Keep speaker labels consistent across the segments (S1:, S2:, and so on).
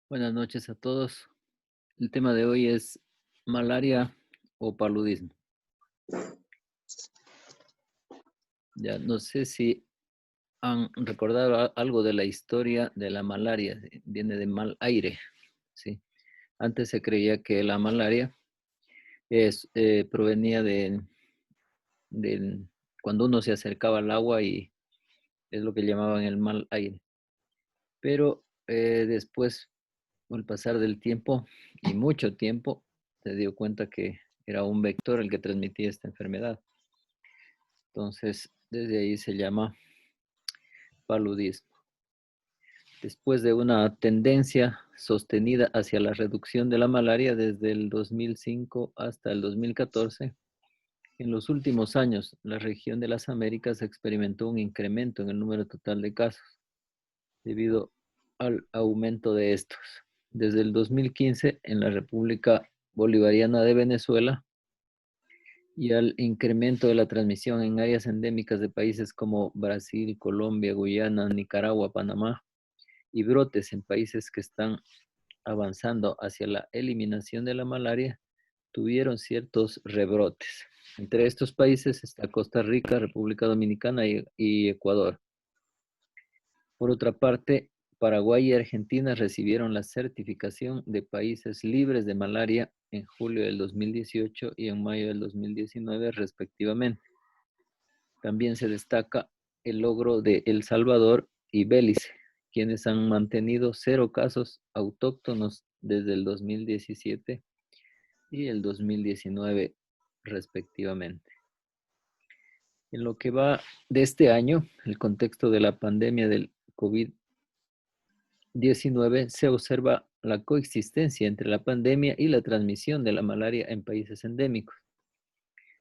S1: Buenas noches a todos. El tema de hoy es malaria o paludismo. Ya no sé si han recordado algo de la historia de la malaria. Viene de mal aire, ¿sí? Antes se creía que la malaria provenía de cuando uno se acercaba al agua y es lo que llamaban el mal aire. Pero después, con el pasar del tiempo y mucho tiempo, se dio cuenta que era un vector el que transmitía esta enfermedad. Entonces, desde ahí se llama paludismo. Después de una tendencia sostenida hacia la reducción de la malaria desde el 2005 hasta el 2014, en los últimos años la región de las Américas experimentó un incremento en el número total de casos debido al aumento de estos. Desde el 2015, en la República Bolivariana de Venezuela, y al incremento de la transmisión en áreas endémicas de países como Brasil, Colombia, Guyana, Nicaragua, Panamá, y brotes en países que están avanzando hacia la eliminación de la malaria, tuvieron ciertos rebrotes. Entre estos países está Costa Rica, República Dominicana y Ecuador. Por otra parte, Paraguay y Argentina recibieron la certificación de países libres de malaria en julio del 2018 y en mayo del 2019, respectivamente. También se destaca el logro de El Salvador y Belice, quienes han mantenido 0 casos autóctonos desde el 2017 y el 2019, respectivamente. En lo que va de este año, el contexto de la pandemia del COVID-19, se observa la coexistencia entre la pandemia y la transmisión de la malaria en países endémicos.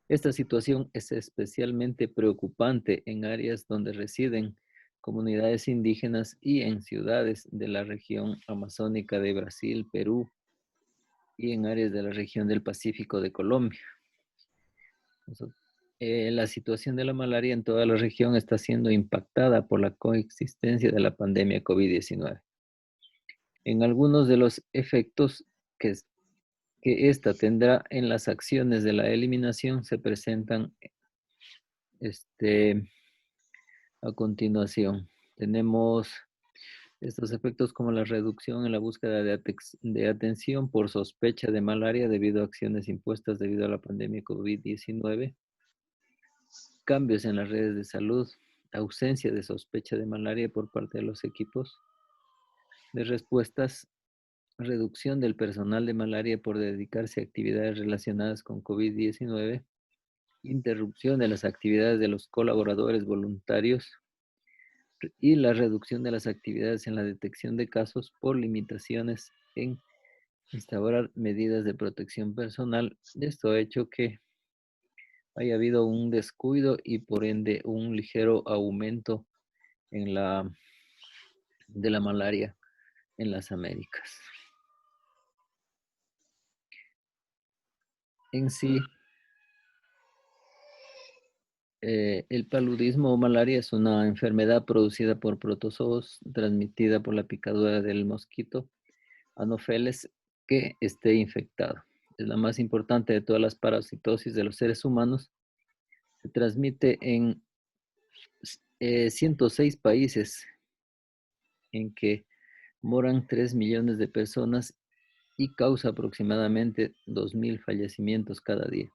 S1: Esta situación es especialmente preocupante en áreas donde residen comunidades indígenas y en ciudades de la región amazónica de Brasil, Perú y en áreas de la región del Pacífico de Colombia. La situación de la malaria en toda la región está siendo impactada por la coexistencia de la pandemia COVID-19. En algunos de los efectos que esta tendrá en las acciones de la eliminación se presentan a continuación. Tenemos estos efectos como la reducción en la búsqueda de atención por sospecha de malaria debido a acciones impuestas debido a la pandemia COVID-19, cambios en las redes de salud, ausencia de sospecha de malaria por parte de los equipos de respuestas, reducción del personal de malaria por dedicarse a actividades relacionadas con COVID-19, interrupción de las actividades de los colaboradores voluntarios y la reducción de las actividades en la detección de casos por limitaciones en instaurar medidas de protección personal. Esto ha hecho que haya habido un descuido y por ende un ligero aumento en de la malaria en las Américas. En sí, el paludismo o malaria es una enfermedad producida por protozoos transmitida por la picadura del mosquito Anopheles que esté infectado. Es la más importante de todas las parasitosis de los seres humanos. Se transmite en 106 países en que moran 3 millones de personas y causa aproximadamente 2.000 fallecimientos cada día.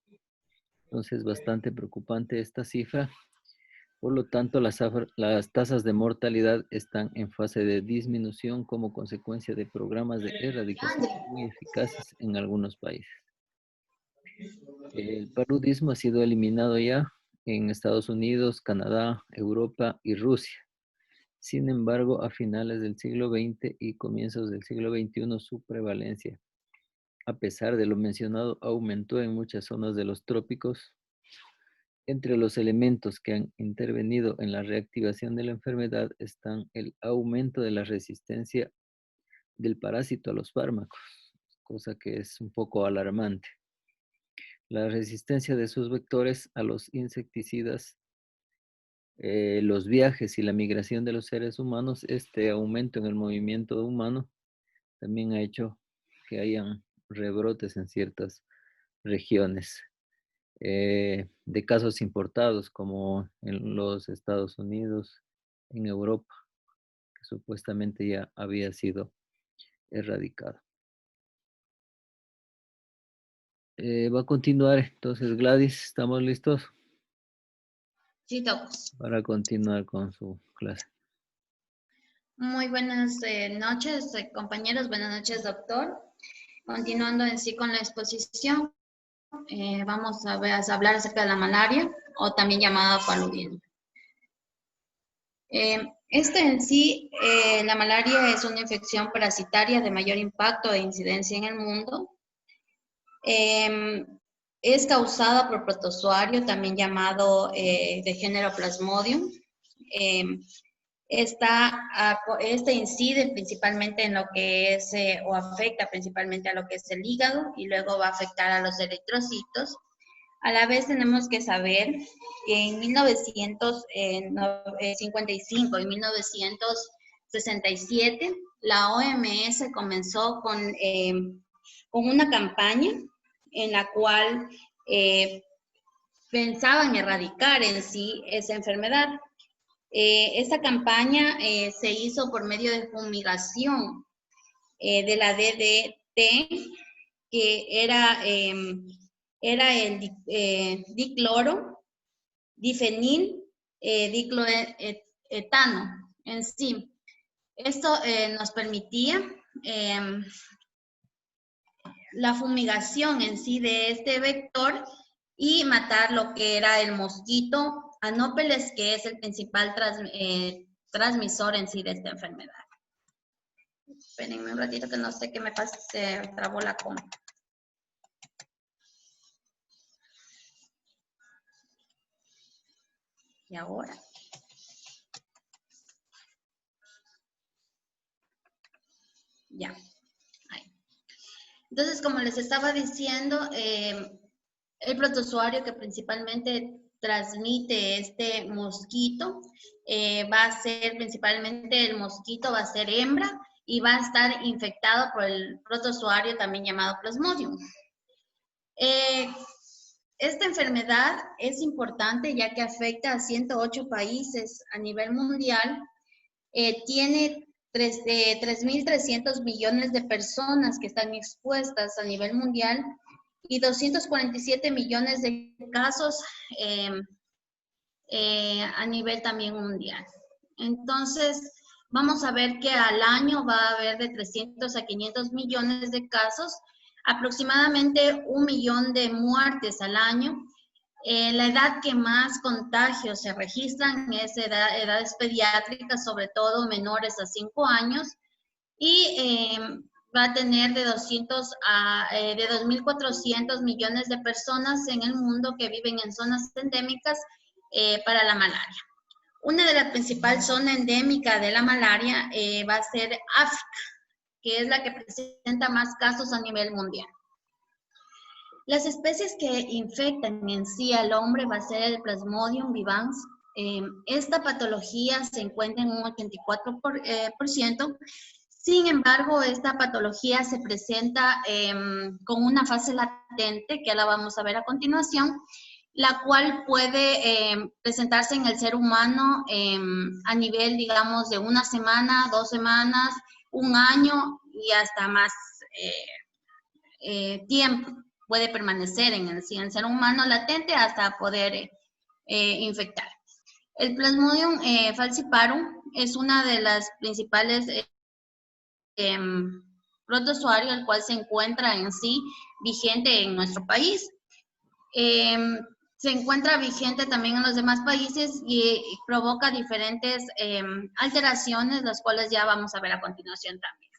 S1: Entonces es bastante preocupante esta cifra. Por lo tanto, las tasas de mortalidad están en fase de disminución como consecuencia de programas de erradicación muy eficaces en algunos países. El paludismo ha sido eliminado ya en Estados Unidos, Canadá, Europa y Rusia. Sin embargo, a finales del siglo XX y comienzos del siglo XXI, su prevalencia, a pesar de lo mencionado, aumentó en muchas zonas de los trópicos. Entre los elementos que han intervenido en la reactivación de la enfermedad están el aumento de la resistencia del parásito a los fármacos, cosa que es un poco alarmante. La resistencia de sus vectores a los insecticidas, los viajes y la migración de los seres humanos, este aumento en el movimiento humano también ha hecho que hayan rebrotes en ciertas regiones de casos importados, como en los Estados Unidos, en Europa, que supuestamente ya había sido erradicado. Va a continuar entonces Gladys, ¿estamos listos?
S2: Sí, todos.
S1: Para continuar con su clase.
S2: Muy buenas noches, compañeros. Buenas noches, doctor. Continuando en sí con la exposición, vamos a hablar acerca de la malaria, o también llamada paludismo. En sí, la malaria es una infección parasitaria de mayor impacto e incidencia en el mundo. Es causada por protozoario, también llamado de género Plasmodium. Esta incide principalmente en lo que es, o afecta principalmente a lo que es el hígado, y luego va a afectar a los eritrocitos. A la vez tenemos que saber que en 1955 y 1967 la OMS comenzó con una campaña en la cual pensaban erradicar en sí esa enfermedad. Esta campaña se hizo por medio de fumigación de la DDT, que era el dicloro, difenil, dicloetano en sí. Esto nos permitía la fumigación en sí de este vector y matar lo que era el mosquito Anopheles, que es el principal transmisor en sí de esta enfermedad. Espérenme un ratito que no sé qué me pasa, se trabó la compu. Y ahora. Ya. Ahí. Entonces, como les estaba diciendo, el protozoario que principalmente transmite este mosquito va a ser principalmente el mosquito, va a ser hembra y va a estar infectado por el protozoario también llamado Plasmodium. Esta enfermedad es importante ya que afecta a 108 países a nivel mundial. Tiene 3.300 millones de personas que están expuestas a nivel mundial y 247 millones de casos a nivel también mundial. Entonces, vamos a ver que al año va a haber de 300 a 500 millones de casos, aproximadamente 1 millón de muertes al año. La edad que más contagios se registran es edades pediátricas, sobre todo menores a 5 años, y va a tener de 2.400 millones de personas en el mundo que viven en zonas endémicas para la malaria. Una de las principales zonas endémicas de la malaria va a ser África, que es la que presenta más casos a nivel mundial. Las especies que infectan en sí al hombre va a ser el Plasmodium vivax. Esta patología se encuentra en un 84%. Sin embargo, esta patología se presenta con una fase latente, que la vamos a ver a continuación, la cual puede presentarse en el ser humano a nivel, digamos, de 1 semana, 2 semanas, 1 año y hasta más tiempo. Puede permanecer en el ser humano latente hasta poder infectar. El Plasmodium falciparum es una de las principales protozoario, el cual se encuentra en sí vigente en nuestro país. Se encuentra vigente también en los demás países y provoca diferentes alteraciones, las cuales ya vamos a ver a continuación también.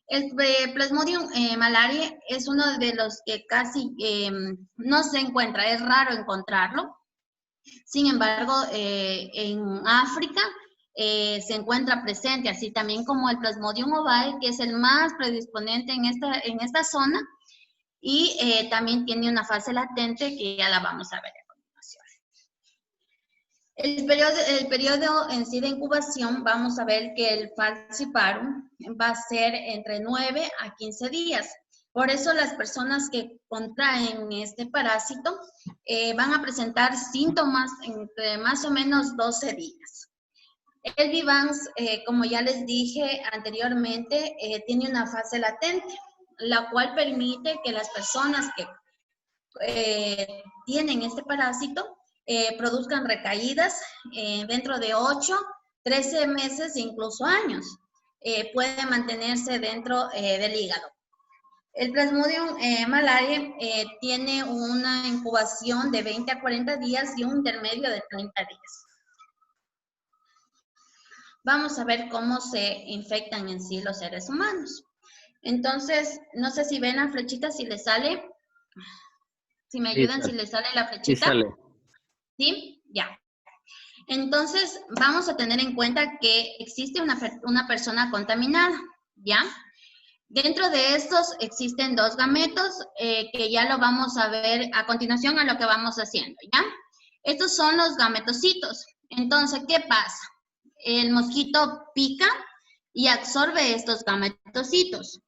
S2: El Plasmodium malariae es uno de los que casi no se encuentra, es raro encontrarlo. Sin embargo, en África se encuentra presente, así también como el Plasmodium ovae, que es el más predisponente en esta zona, y también tiene una fase latente que ya la vamos a ver a continuación. El periodo en sí de incubación, vamos a ver que el falciparum va a ser entre 9 a 15 días. Por eso las personas que contraen este parásito van a presentar síntomas entre más o menos 12 días. El Vivans, como ya les dije anteriormente, tiene una fase latente, la cual permite que las personas que tienen este parásito produzcan recaídas dentro de 8, 13 meses e incluso años. Puede mantenerse dentro del hígado. El Plasmodium malariae tiene una incubación de 20 a 40 días y un intermedio de 30 días. Vamos a ver cómo se infectan en sí los seres humanos. Entonces, no sé si ven la flechita, si les sale. Si me ayudan, si les sale la flechita.
S1: Sí sale.
S2: ¿Sí? Ya. Entonces, vamos a tener en cuenta que existe una persona contaminada, ¿ya? Dentro de estos existen 2 gametos que ya lo vamos a ver a continuación a lo que vamos haciendo, ¿ya? Estos son los gametocitos. Entonces, ¿qué pasa? El mosquito pica y absorbe estos gametocitos.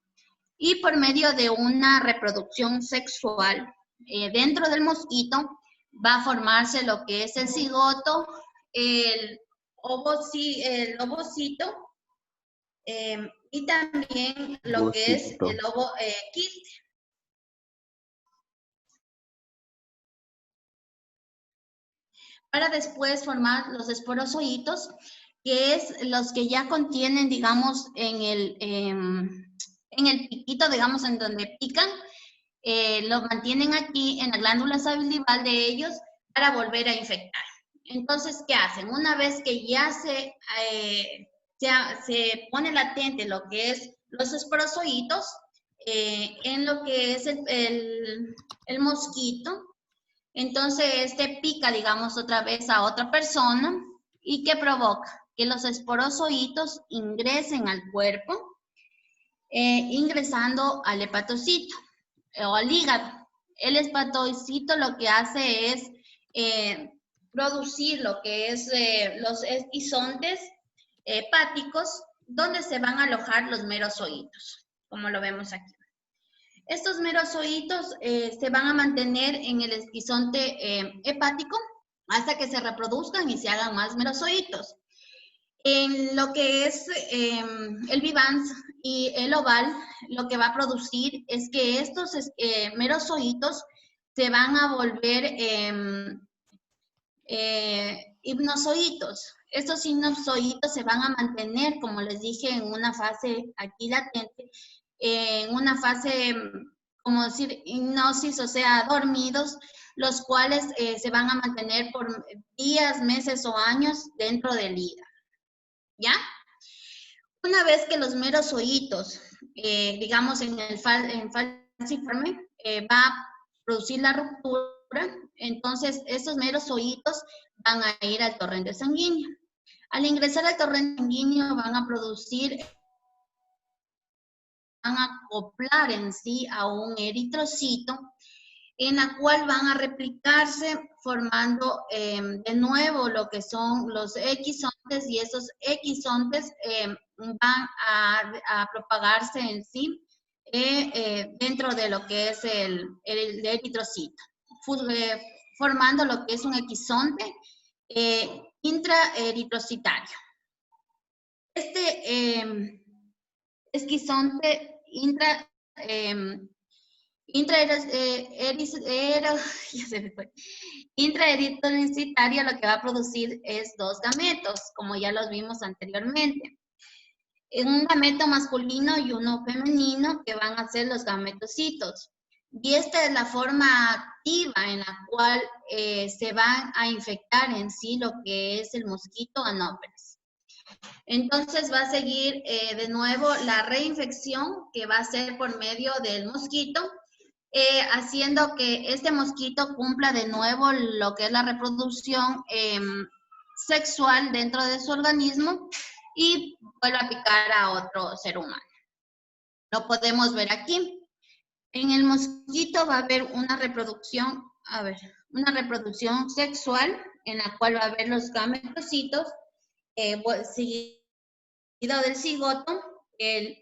S2: Y por medio de una reproducción sexual dentro del mosquito va a formarse lo que es el cigoto, el ovocito y también lo que es el quiste. Para después formar los esporozoitos, que es los que ya contienen, digamos, en el piquito, digamos, en donde pican, lo mantienen aquí en la glándula salival de ellos para volver a infectar. Entonces, ¿qué hacen? Una vez que ya se pone latente lo que es los esporozoitos, en lo que es el mosquito, entonces este pica, digamos, otra vez a otra persona y ¿qué provoca? Que los esporozoitos ingresen al cuerpo, ingresando al hepatocito o al hígado. El hepatocito lo que hace es producir lo que es los esquizontes hepáticos, donde se van a alojar los merozoitos, como lo vemos aquí. Estos merozoitos se van a mantener en el esquizonte hepático hasta que se reproduzcan y se hagan más merozoitos. En lo que es el Vivans y el oval, lo que va a producir es que estos merozoitos se van a volver hipnozoitos. Estos hipnozoitos se van a mantener, como les dije, en una fase aquí latente, en una fase, como decir, hipnosis, o sea, dormidos, los cuales se van a mantener por días, meses o años dentro del hígado. ¿Ya? Una vez que los merozoitos, digamos, en falciforme, va a producir la ruptura, entonces estos merozoitos van a ir al torrente sanguíneo. Al ingresar al torrente sanguíneo van a producir, van a acoplar en sí a un eritrocito, en la cual van a replicarse formando de nuevo lo que son los equisontes, y esos equisontes van a propagarse en sí dentro de lo que es el eritrocito, formando lo que es un equisonte intraeritrocitario. Este esquizonte intraeritrocitario lo que va a producir es 2 gametos, como ya los vimos anteriormente. Un gameto masculino y uno femenino, que van a ser los gametocitos. Y esta es la forma activa en la cual se van a infectar en sí lo que es el mosquito Anopheles. Entonces va a seguir de nuevo la reinfección, que va a ser por medio del mosquito, haciendo que este mosquito cumpla de nuevo lo que es la reproducción sexual dentro de su organismo y vuelva a picar a otro ser humano. Lo podemos ver aquí. En el mosquito va a haber una reproducción sexual en la cual va a haber los gametocitos, seguido del cigoto, el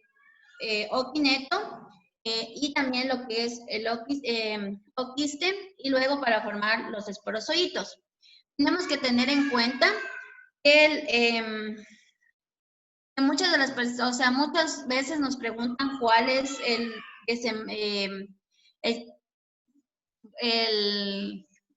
S2: oquineto, y también lo que es el oquiste, y luego para formar los esporozoitos. Tenemos que tener en cuenta que muchas de las personas, o sea, muchas veces nos preguntan cuál es el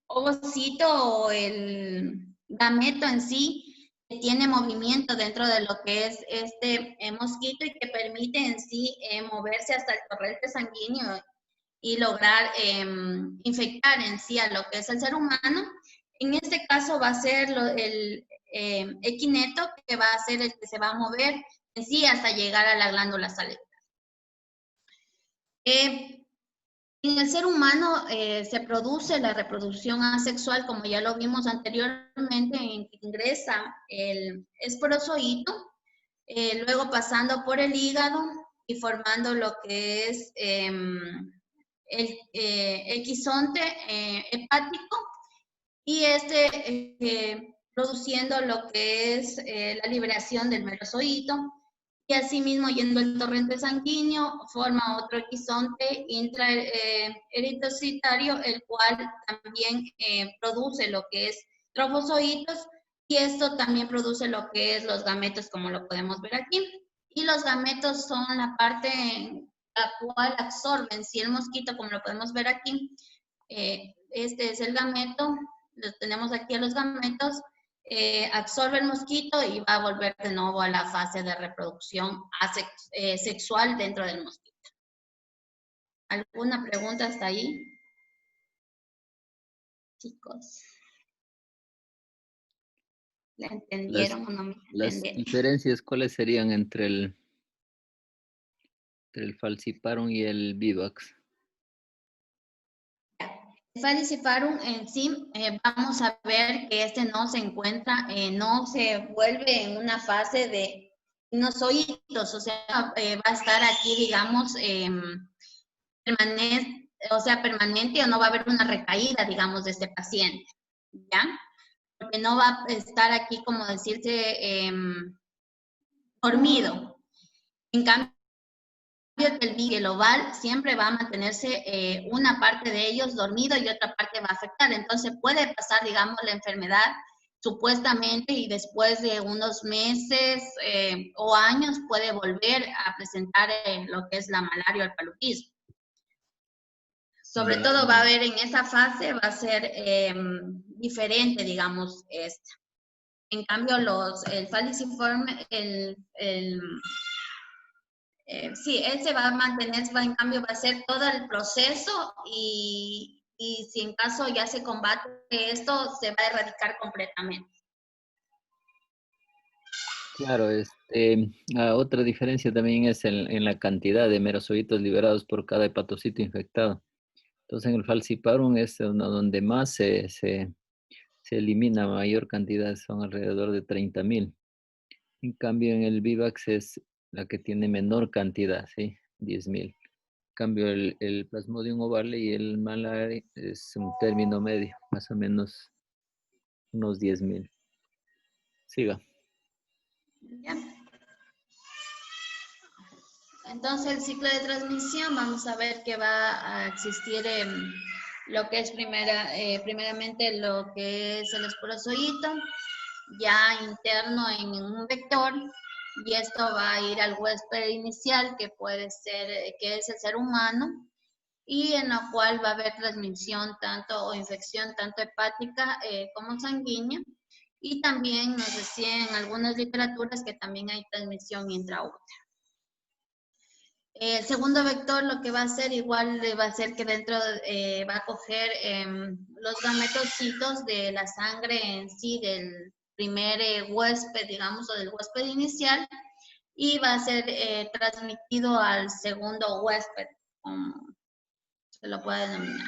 S2: ovocito o el gameto en sí que tiene movimiento dentro de lo que es este mosquito y que permite en sí moverse hasta el torrente sanguíneo y lograr infectar en sí a lo que es el ser humano. En este caso va a ser el equineto, que va a ser el que se va a mover en sí hasta llegar a la glándula salivar. En el ser humano se produce la reproducción asexual, como ya lo vimos anteriormente, en que ingresa el esporozoito, luego pasando por el hígado y formando lo que es el equisonte hepático, y produciendo lo que es la liberación del merozoito, y asimismo yendo el torrente sanguíneo forma otro equisonte intraeritrocitario, el cual también produce lo que es trofozoitos, y esto también produce lo que es los gametos, como lo podemos ver aquí. Y los gametos son la parte en la cual absorben, si el mosquito, como lo podemos ver aquí, este es el gameto, los tenemos aquí a los gametos, absorbe el mosquito y va a volver de nuevo a la fase de reproducción sexual dentro del mosquito. ¿Alguna pregunta hasta ahí? Chicos, ¿la entendieron o no me
S1: Las
S2: entendieron?
S1: diferencias, ¿cuáles serían entre el falciparum y el vivax?
S2: El falciparum en sí, vamos a ver que este no se encuentra, no se vuelve en una fase de inozoitos, o sea, va a estar aquí, digamos, permanente, o no va a haber una recaída, digamos, de este paciente, ¿ya? Porque no va a estar aquí, como decirse, dormido. En cambio, el oval siempre va a mantenerse una parte de ellos dormido y otra parte va a afectar. Entonces puede pasar, digamos, la enfermedad supuestamente y después de unos meses o años puede volver a presentar lo que es la malaria o el paludismo. Sobre todo va a haber en esa fase, va a ser diferente, digamos, esta. En cambio, el falciforme, sí, él se va a mantener, en cambio va a ser todo el proceso y si en caso ya se combate esto, se va a erradicar completamente.
S1: Claro, otra diferencia también es en la cantidad de merozoitos liberados por cada hepatocito infectado. Entonces, en el falciparum es donde más se elimina mayor cantidad, son alrededor de 30.000. En cambio, en el vivax es la que tiene menor cantidad, ¿sí? 10.000. En cambio, el Plasmodium ovale y el malaria es un término medio, más o menos unos 10.000. Siga.
S2: ¿Ya? Entonces, el ciclo de transmisión, vamos a ver que va a existir lo que es primeramente lo que es el esporozoito, ya interno en un vector, y esto va a ir al huésped inicial, que puede ser, que es el ser humano, y en la cual va a haber transmisión o infección tanto hepática como sanguínea, y también nos decían en algunas literaturas que también hay transmisión intraútera. El segundo vector lo que va a hacer igual va a ser que dentro va a coger los gametocitos de la sangre en sí del primer huésped, digamos, o del huésped inicial, y va a ser transmitido al segundo huésped, como se lo puede denominar.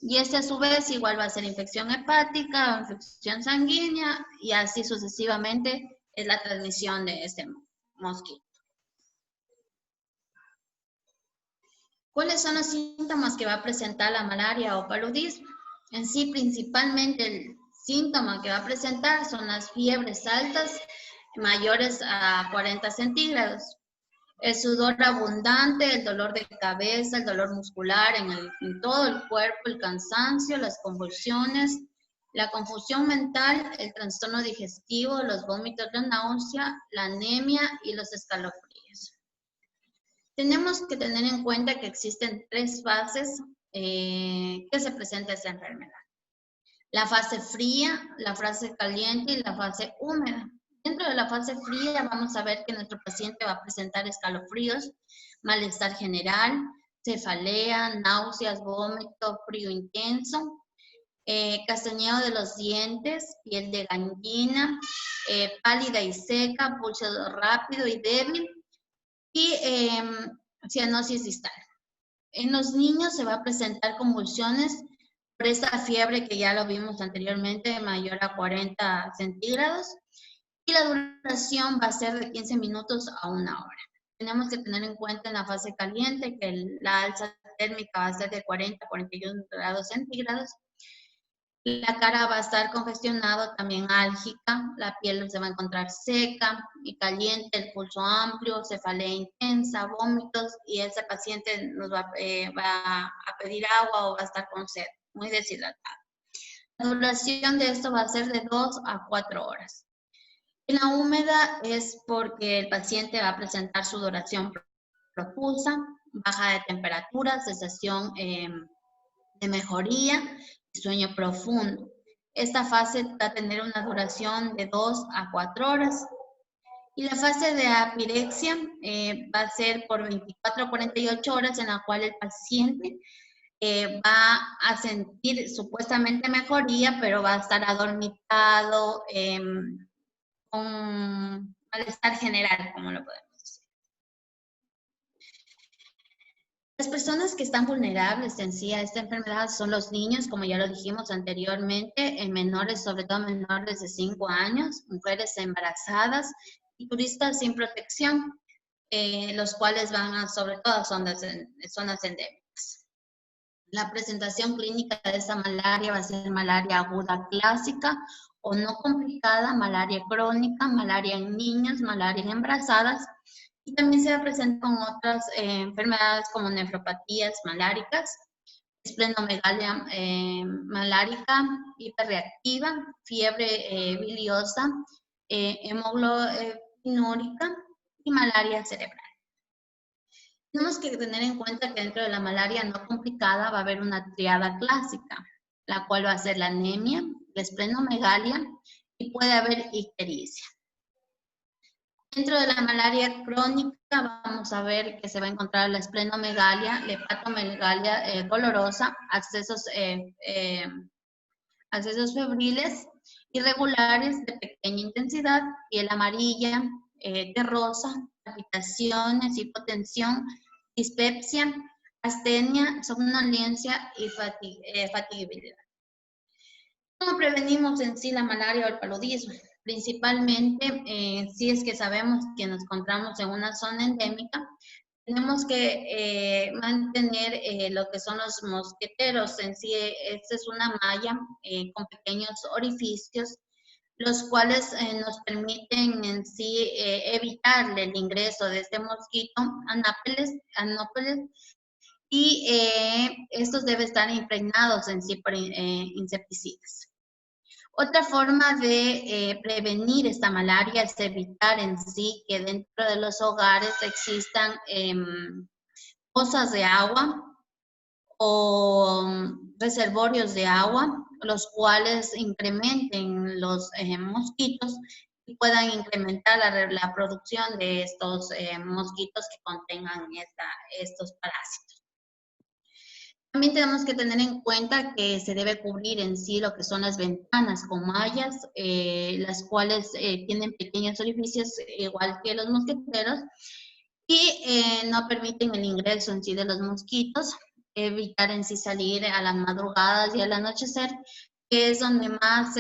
S2: Y este a su vez igual va a ser infección hepática o infección sanguínea, y así sucesivamente es la transmisión de este mosquito. ¿Cuáles son los síntomas que va a presentar la malaria o paludismo? En sí, principalmente el síntoma que va a presentar son las fiebres altas mayores a 40 centígrados. El sudor abundante, el dolor de cabeza, el dolor muscular en todo el cuerpo, el cansancio, las convulsiones, la confusión mental, el trastorno digestivo, los vómitos, la náusea, la anemia y los escalofríos. Tenemos que tener en cuenta que existen 3 fases que se presenta esta enfermedad. La fase fría, la fase caliente y la fase húmeda. Dentro de la fase fría vamos a ver que nuestro paciente va a presentar escalofríos, malestar general, cefalea, náuseas, vómito, frío intenso, castañeo de los dientes, piel de gallina, pálida y seca, pulso rápido y débil y cianosis distal. En los niños se va a presentar convulsiones por esta fiebre que ya lo vimos anteriormente, mayor a 40 centígrados, y la duración va a ser de 15 minutos a 1 hora. Tenemos que tener en cuenta en la fase caliente que la alza térmica va a ser de 40 a 41 grados centígrados. La cara va a estar congestionada, también álgica, la piel se va a encontrar seca y caliente, el pulso amplio, cefalea intensa, vómitos, y ese paciente nos va a pedir agua o va a estar con sed, muy deshidratado. La duración de esto va a ser de 2 a 4 horas. En la húmeda es porque el paciente va a presentar sudoración profusa, baja de temperatura, sensación de mejoría y sueño profundo. Esta fase va a tener una duración de 2 a 4 horas. Y la fase de apirexia va a ser por 24 a 48 horas, en la cual el paciente va a sentir supuestamente mejoría, pero va a estar adormitado, con malestar general, como lo podemos decir. Las personas que están vulnerables en sí a esta enfermedad son los niños, como ya lo dijimos anteriormente, menores, sobre todo menores de 5 años, mujeres embarazadas y turistas sin protección, los cuales van a, sobre todo, a zonas endémicas. La presentación clínica de esta malaria va a ser malaria aguda clásica o no complicada, malaria crónica, malaria en niños, malaria en embarazadas, y también se va a presentar con otras enfermedades como nefropatías maláricas, esplenomegalia malárica hiperreactiva, fiebre biliosa, hemoglobinúrica y malaria cerebral. Tenemos que tener en cuenta que dentro de la malaria no complicada va a haber una triada clásica, la cual va a ser la anemia, la esplenomegalia y puede haber ictericia. Dentro de la malaria crónica vamos a ver que se va a encontrar la esplenomegalia, la hepatomegalia dolorosa, accesos febriles irregulares de pequeña intensidad, piel amarilla, terrosa, palpitaciones, hipotensión, dispepsia, astenia, somnolencia y fatigabilidad. ¿Cómo prevenimos en sí la malaria o el paludismo? Principalmente, si es que sabemos que nos encontramos en una zona endémica, tenemos que mantener lo que son los mosqueteros. En sí, esta es una malla con pequeños orificios, los cuales nos permiten en sí evitar el ingreso de este mosquito anófeles, y estos deben estar impregnados en sí por insecticidas. Otra forma de prevenir esta malaria es evitar en sí que dentro de los hogares existan pozas de agua o reservorios de agua, los cuales incrementen los mosquitos y puedan incrementar la producción de estos mosquitos que contengan estos parásitos. También tenemos que tener en cuenta que se debe cubrir en sí lo que son las ventanas con mallas, las cuales tienen pequeños orificios, igual que los mosquiteros, y no permiten el ingreso en sí de los mosquitos. Evitar en sí salir a las madrugadas y al anochecer, que es donde más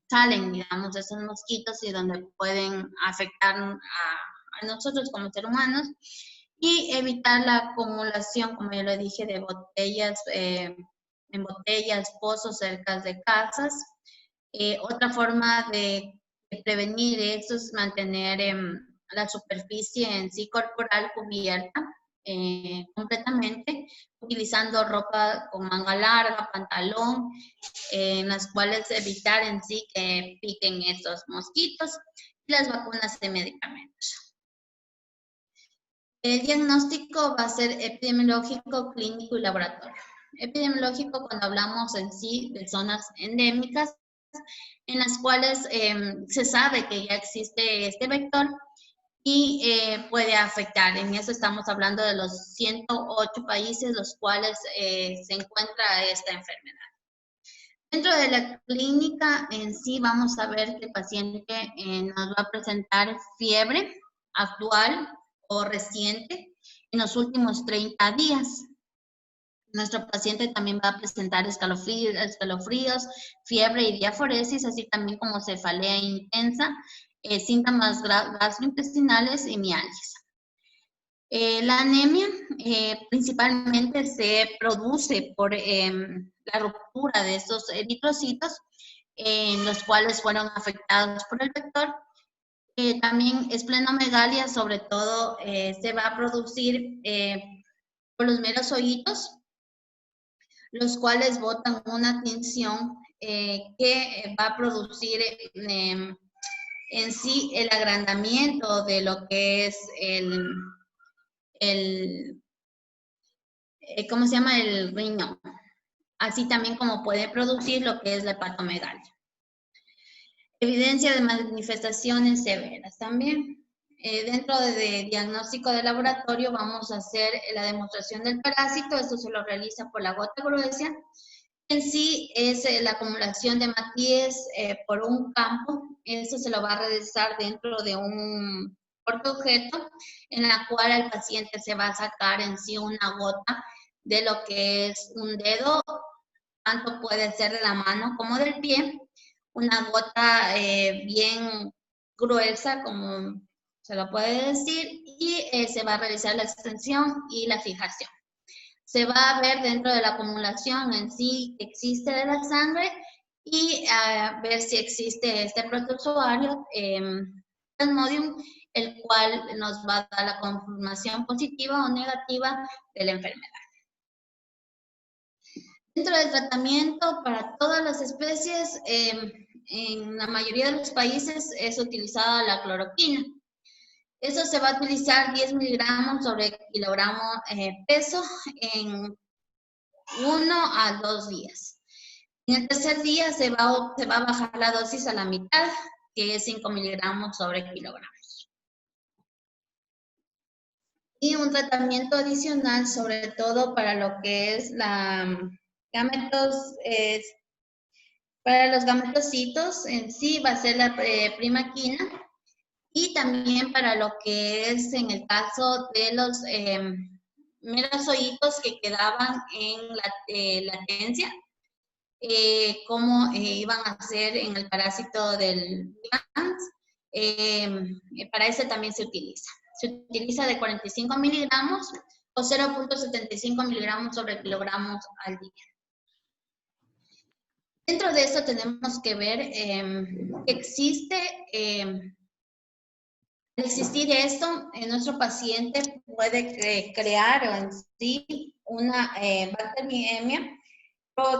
S2: salen, digamos, esos mosquitos y donde pueden afectar a nosotros como seres humanos. Y evitar la acumulación, como ya lo dije, de botellas, en botellas, pozos cerca de casas, Otra forma de prevenir esto es mantener la superficie en sí corporal cubierta completamente, utilizando ropa con manga larga, pantalón, en las cuales evitar en sí que piquen estos mosquitos, y las vacunas de medicamentos. El diagnóstico va a ser epidemiológico, clínico y laboratorio. Epidemiológico cuando hablamos en sí de zonas endémicas en las cuales se sabe que ya existe este vector y puede afectar. En eso estamos hablando de los 108 países los cuales se encuentra esta enfermedad. Dentro de la clínica en sí vamos a ver que el paciente nos va a presentar fiebre actual o reciente en los últimos 30 días. Nuestro paciente también va a presentar escalofríos, fiebre y diaforesis, así también como cefalea intensa, síntomas gastrointestinales y mialgias. La anemia principalmente se produce por la ruptura de estos eritrocitos, los cuales fueron afectados por el vector. También esplenomegalia, sobre todo, se va a producir por los merozoitos, los cuales botan una tinción que va a producir en sí el agrandamiento de lo que es ¿cómo se llama? El riñón. Así también como puede producir lo que es la hepatomegalia. Evidencia de manifestaciones severas también. Dentro de diagnóstico de laboratorio vamos a hacer la demostración del parásito. Esto se lo realiza por la gota gruesa. En sí es la acumulación de matíes por un campo. Esto se lo va a realizar dentro de un portaobjeto en la cual al paciente se va a sacar en sí una gota de lo que es un dedo, tanto puede ser de la mano como del pie, una gota bien gruesa, como se lo puede decir, y se va a realizar la extensión y la fijación. Se va a ver dentro de la acumulación en sí que existe de la sangre y ver si existe este protozoario, Plasmodium, el cual nos va a dar la confirmación positiva o negativa de la enfermedad. Dentro del tratamiento para todas las especies, en la mayoría de los países es utilizada la cloroquina. Eso se va a utilizar 10 miligramos sobre kilogramo peso en 1 a 2 días. En el tercer día se va a bajar la dosis a la mitad, que es 5 miligramos sobre kilogramos. Y un tratamiento adicional, sobre todo para lo que es para los gametocitos en sí va a ser la primaquina, y también para lo que es en el caso de los merozoitos que quedaban en latencia, cómo iban a hacer en el parásito del glans, para eso también se utiliza. Se utiliza de 45 miligramos o 0.75 miligramos sobre kilogramos al día. Dentro de eso tenemos que ver que existe, al existir esto, nuestro paciente puede crear en sí una bacteriemia,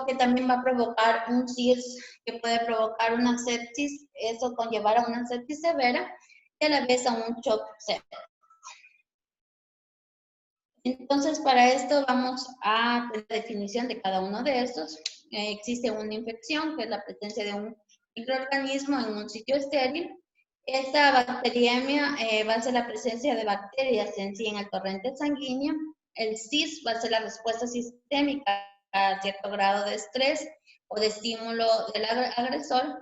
S2: que también va a provocar un CIRS, que puede provocar una sepsis, eso conllevar a una sepsis severa y a la vez a un shock séptico. Entonces, para esto vamos a tener la definición de cada uno de estos. Existe una infección, que es la presencia de un microorganismo en un sitio estéril. Esta bacteriemia va a ser la presencia de bacterias en sí en el torrente sanguíneo. El CIRS va a ser la respuesta sistémica a cierto grado de estrés o de estímulo del agresor.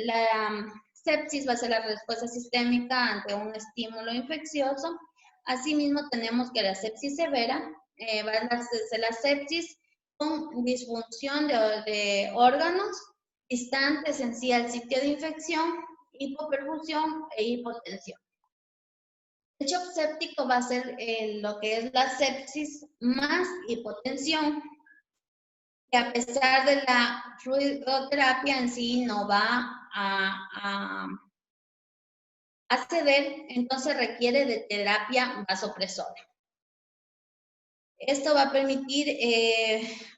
S2: La sepsis va a ser la respuesta sistémica ante un estímulo infeccioso. Asimismo, tenemos que la sepsis severa va a ser la sepsis con disfunción de órganos distantes en sí al sitio de infección, hipoperfusión e hipotensión. El shock séptico va a ser lo que es la sepsis más hipotensión. que a pesar de la fluidoterapia en sí no va a ceder, entonces requiere de terapia vasopresora. Esto va a permitir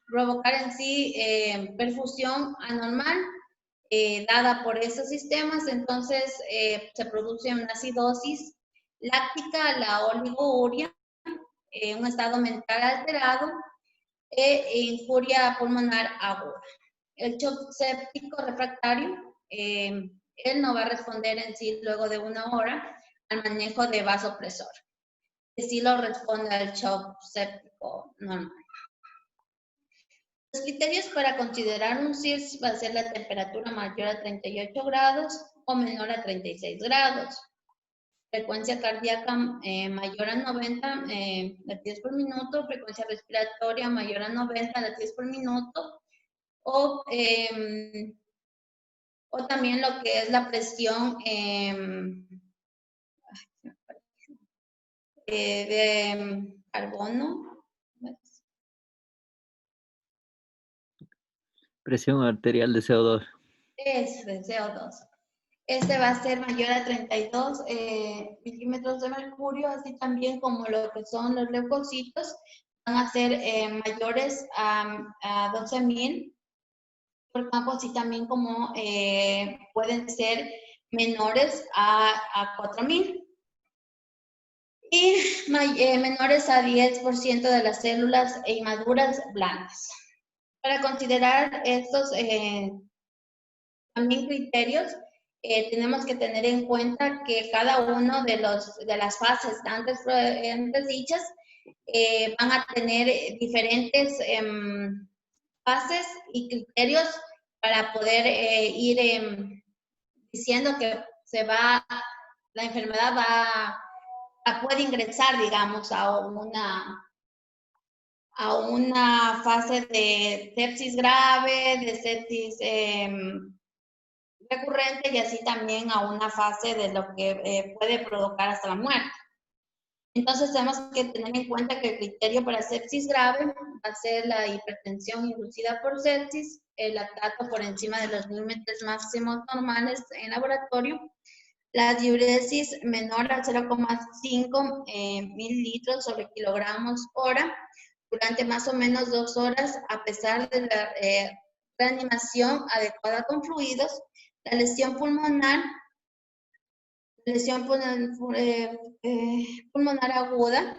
S2: provocar en sí perfusión anormal dada por esos sistemas, entonces se produce una acidosis láctica, la oligouria, un estado mental alterado e injuria pulmonar aguda. El shock séptico refractario, él no va a responder en sí luego de 1 hora al manejo de vasopresor, que sí lo responde al shock séptico normal. Los criterios para considerar un CIRS va a ser la temperatura mayor a 38 grados o menor a 36 grados. Frecuencia cardíaca mayor a 90 latidos por minuto, frecuencia respiratoria mayor a 90 latidos por minuto, o también lo que es la presión de carbono.
S1: Presión arterial de CO2.
S2: Es de CO2. Este va a ser mayor a 32 milímetros de mercurio, así también como lo que son los leucocitos, van a ser mayores a 12.000 por campo, así también como pueden ser menores a 4.000. Y menores a 10% de las células inmaduras blandas. Para considerar estos también criterios, tenemos que tener en cuenta que cada uno de las fases antes dichas van a tener diferentes fases y criterios para poder ir diciendo que la enfermedad puede ingresar, digamos, a una fase de sepsis grave, de sepsis recurrente y así también a una fase de lo que puede provocar hasta la muerte. Entonces tenemos que tener en cuenta que el criterio para sepsis grave va a ser la hipertensión inducida por sepsis, el lactato por encima de los límites máximos normales en laboratorio, la diuresis menor a 0,5 mililitros sobre kilogramos hora durante más o menos 2 horas a pesar de la reanimación adecuada con fluidos, la lesión pulmonar pulmonar aguda,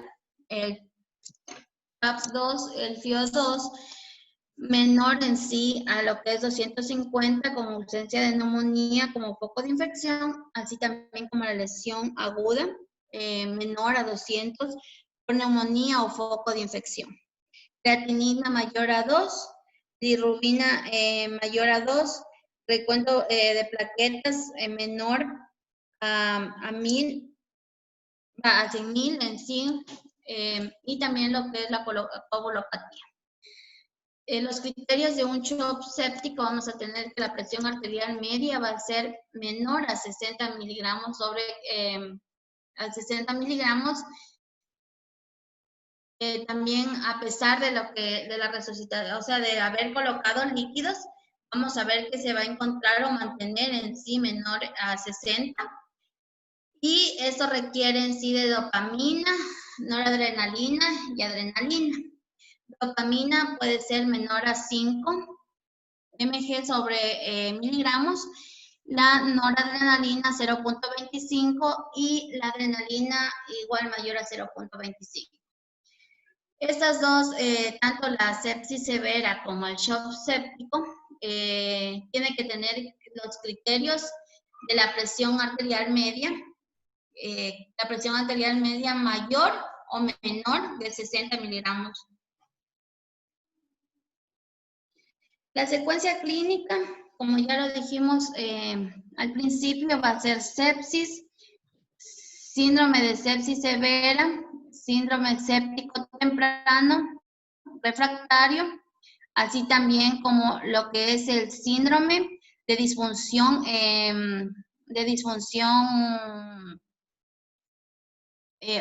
S2: el PAP2, el FIO2, menor en sí a lo que es 250 con ausencia de neumonía como foco de infección, así también como la lesión aguda, menor a 200 por neumonía o foco de infección. Creatinina mayor a 2, bilirrubina mayor a 2, recuento de plaquetas menor a 1.000, a 100.000 en sí, y también lo que es la coagulopatía. Los criterios de un shock séptico vamos a tener que la presión arterial media va a ser menor a 60 miligramos sobre a 60 miligramos. También a pesar de la resucitación, o sea, de haber colocado líquidos, vamos a ver que se va a encontrar o mantener en sí menor a 60. Y esto requiere en sí de dopamina, noradrenalina y adrenalina. Dopamina puede ser menor a 5 mg sobre miligramos, la noradrenalina 0.25 y la adrenalina igual mayor a 0.25. Estas dos, tanto la sepsis severa como el shock séptico, tienen que tener los criterios de la presión arterial media, la presión arterial media mayor o menor de 60 miligramos. La secuencia clínica, como ya lo dijimos al principio, va a ser sepsis, síndrome de sepsis severa, síndrome séptico temprano, refractario, así también como lo que es el síndrome de disfunción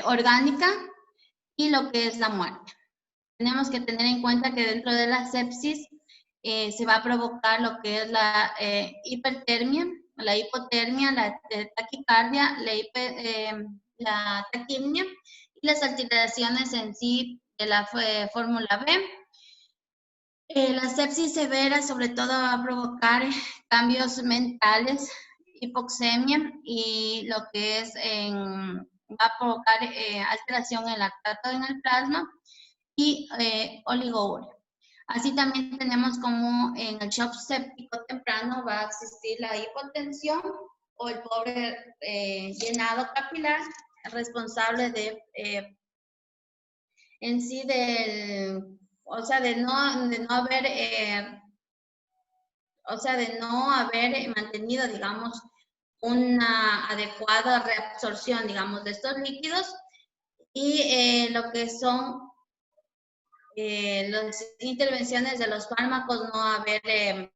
S2: orgánica y lo que es la muerte. Tenemos que tener en cuenta que dentro de la sepsis se va a provocar lo que es la hipertermia, la hipotermia, la taquicardia, la taquimia y las alteraciones en sí de la fórmula B. La sepsis severa sobre todo va a provocar cambios mentales, hipoxemia y lo que es va a provocar alteración en el lactato en el plasma y oligouria. Así también tenemos como en el shock séptico temprano va a existir la hipotensión o el pobre llenado capilar responsable de en sí o sea, de no haber, o sea, de no haber mantenido, digamos, una adecuada reabsorción, digamos, de estos líquidos y lo que son las intervenciones de los fármacos no haber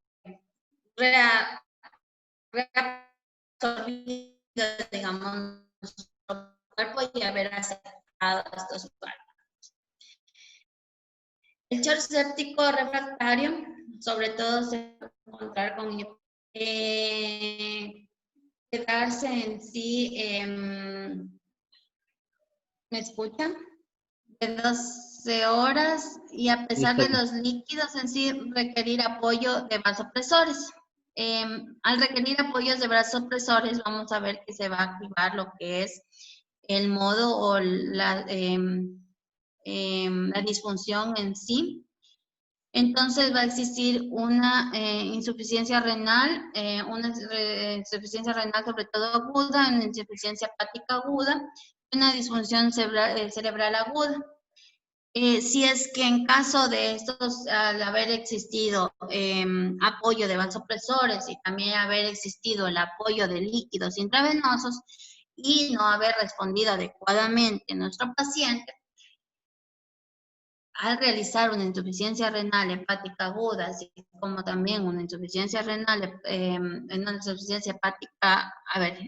S2: reabsorbido, digamos, nuestro cuerpo y haber aceptado estos fármacos. El shock séptico refractario, sobre todo se puede encontrar con quedarse en sí, ¿me escuchan? De 12 horas y a
S1: Sí,
S2: pesar
S1: está
S2: de
S1: bien.
S2: los líquidos en sí requerir apoyo de vasopresores. Al requerir apoyos de vasopresores vamos a ver que se va a activar lo que es el modo o la disfunción en sí. Entonces va a existir una insuficiencia renal, insuficiencia renal sobre todo aguda, una insuficiencia hepática aguda, una disfunción cerebral aguda. Si es que en caso de estos, al haber existido apoyo de vasopresores y también haber existido el apoyo de líquidos intravenosos y no haber respondido adecuadamente nuestro paciente, al realizar una insuficiencia renal hepática aguda, así como también una insuficiencia renal, una insuficiencia hepática,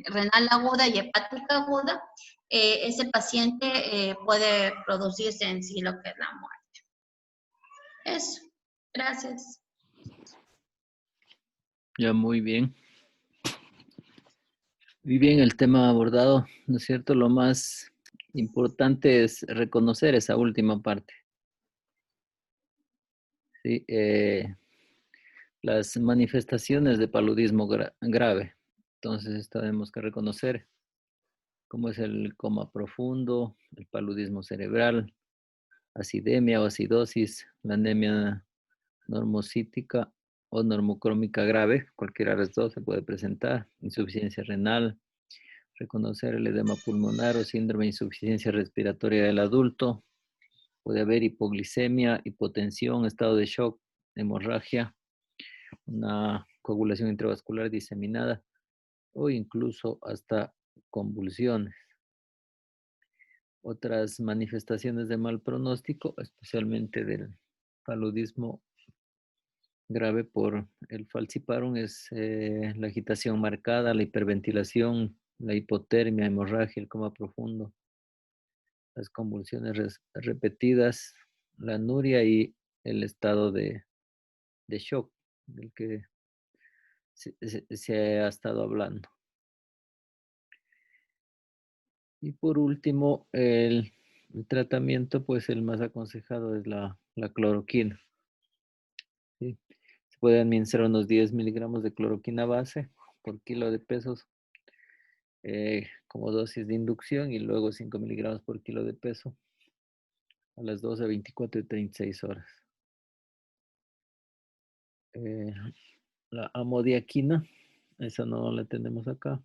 S2: renal aguda y hepática aguda, ese paciente puede producirse en sí lo que es la muerte. Eso. Gracias.
S1: Ya muy bien. Muy bien el tema abordado, ¿no es cierto? Lo más importante es reconocer esa última parte, ¿sí? Las manifestaciones de paludismo grave. Entonces tenemos que reconocer cómo es el coma profundo, el paludismo cerebral, acidemia o acidosis, la anemia normocítica o normocrómica grave, cualquiera de las dos se puede presentar, insuficiencia renal, reconocer el edema pulmonar o síndrome de insuficiencia respiratoria del adulto, puede haber hipoglicemia, hipotensión, estado de shock, hemorragia, una coagulación intravascular diseminada o incluso hasta convulsiones. Otras manifestaciones de mal pronóstico, especialmente del paludismo grave por el falciparum, es la agitación marcada, la hiperventilación, la hipotermia, hemorragia, el coma profundo, las convulsiones repetidas, la anuria y el estado de shock del que se ha estado hablando. Y por último, el tratamiento, pues el más aconsejado es la cloroquina. ¿Sí? Se puede administrar unos 10 miligramos de cloroquina base por kilo de pesos como dosis de inducción y luego 5 miligramos por kilo de peso a las 12, 24 y 36 horas. Eh, la amodiaquina, esa no la tenemos acá.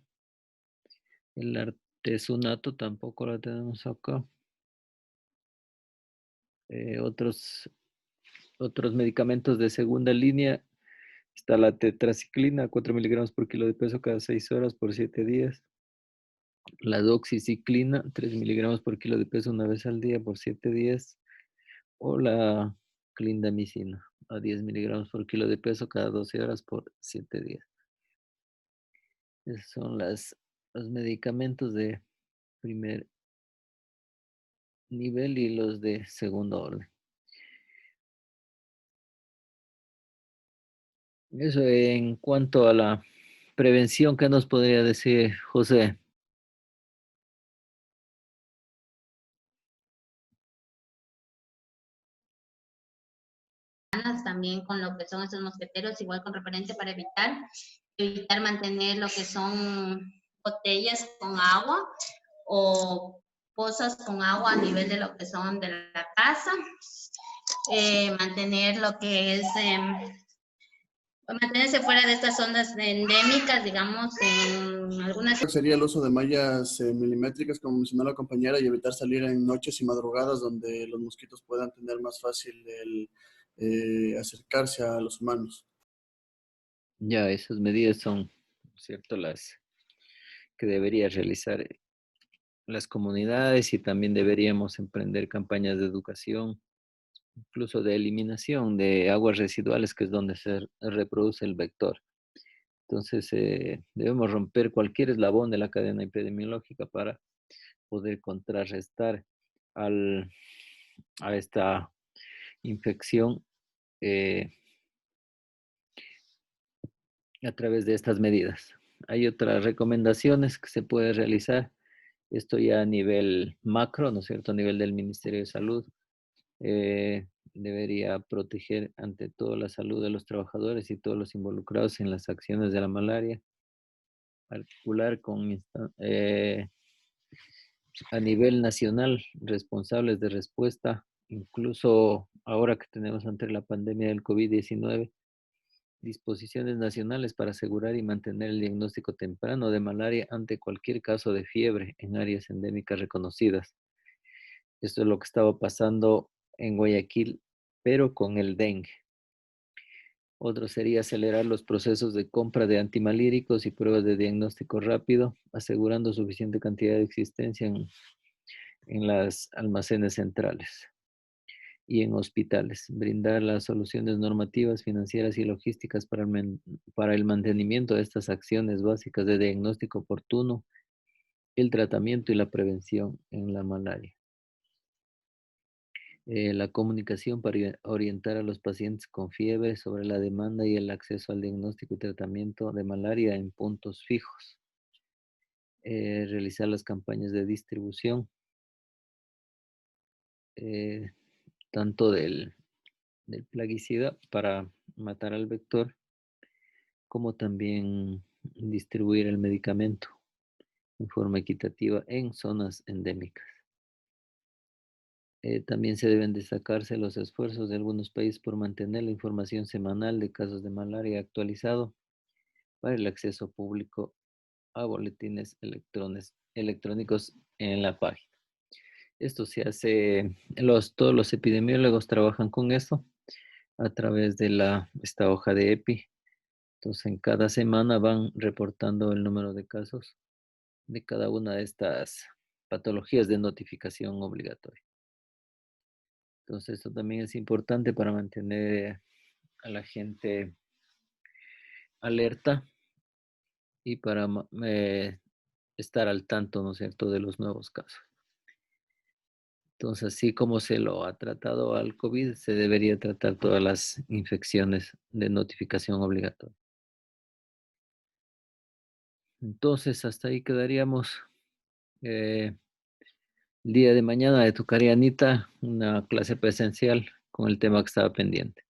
S1: El artesunato tampoco la tenemos acá. Otros medicamentos de segunda línea, está la tetraciclina, 4 miligramos por kilo de peso cada 6 horas por 7 días. La doxiciclina, 3 miligramos por kilo de peso una vez al día por 7 días. O la clindamicina, a 10 miligramos por kilo de peso cada 12 horas por 7 días. Esos son los medicamentos de primer nivel y los de segundo orden. Eso en cuanto a la prevención, ¿qué nos podría decir José?
S2: También con lo que son estos mosqueteros, igual con repelente para evitar mantener lo que son botellas con agua o pozas con agua a nivel de lo que son de la casa, mantener lo que es mantenerse fuera de estas zonas endémicas, digamos, en algunas.
S3: Sería el uso de mallas milimétricas, como mencionó la compañera, y evitar salir en noches y madrugadas donde los mosquitos puedan tener más fácil el acercarse a los humanos.
S1: Ya, esas medidas son, ¿cierto?, las que debería realizar las comunidades y también deberíamos emprender campañas de educación, incluso de eliminación de aguas residuales, que es donde se reproduce el vector. Entonces, debemos romper cualquier eslabón de la cadena epidemiológica para poder contrarrestar al, a esta infección eh, a través de estas medidas. Hay otras recomendaciones que se puede realizar, esto ya a nivel macro, ¿no es cierto?, a nivel del Ministerio de Salud. Debería proteger ante todo la salud de los trabajadores y todos los involucrados en las acciones de la malaria, particular con a nivel nacional responsables de respuesta, incluso ahora que tenemos ante la pandemia del COVID-19, disposiciones nacionales para asegurar y mantener el diagnóstico temprano de malaria ante cualquier caso de fiebre en áreas endémicas reconocidas. Esto es lo que estaba pasando en Guayaquil, pero con el dengue. Otro sería acelerar los procesos de compra de antimalíricos y pruebas de diagnóstico rápido, asegurando suficiente cantidad de existencia en las almacenes centrales y en hospitales. Brindar las soluciones normativas, financieras y logísticas para el mantenimiento de estas acciones básicas de diagnóstico oportuno, el tratamiento y la prevención en la malaria. La comunicación para orientar a los pacientes con fiebre sobre la demanda y el acceso al diagnóstico y tratamiento de malaria en puntos fijos. Realizar las campañas de distribución, tanto del plaguicida para matar al vector, como también distribuir el medicamento en forma equitativa en zonas endémicas. También se deben destacarse los esfuerzos de algunos países por mantener la información semanal de casos de malaria actualizado para el acceso público a boletines electrónicos en la página. Esto se hace, todos los epidemiólogos trabajan con esto a través de esta hoja de EPI. Entonces, en cada semana van reportando el número de casos de cada una de estas patologías de notificación obligatoria. Entonces, esto también es importante para mantener a la gente alerta y para estar al tanto, ¿no es cierto?, de los nuevos casos. Entonces, así como se lo ha tratado al COVID, se debería tratar todas las infecciones de notificación obligatoria. Entonces, hasta ahí quedaríamos. El día de mañana le tocaría a Anita una clase presencial con el tema que estaba pendiente.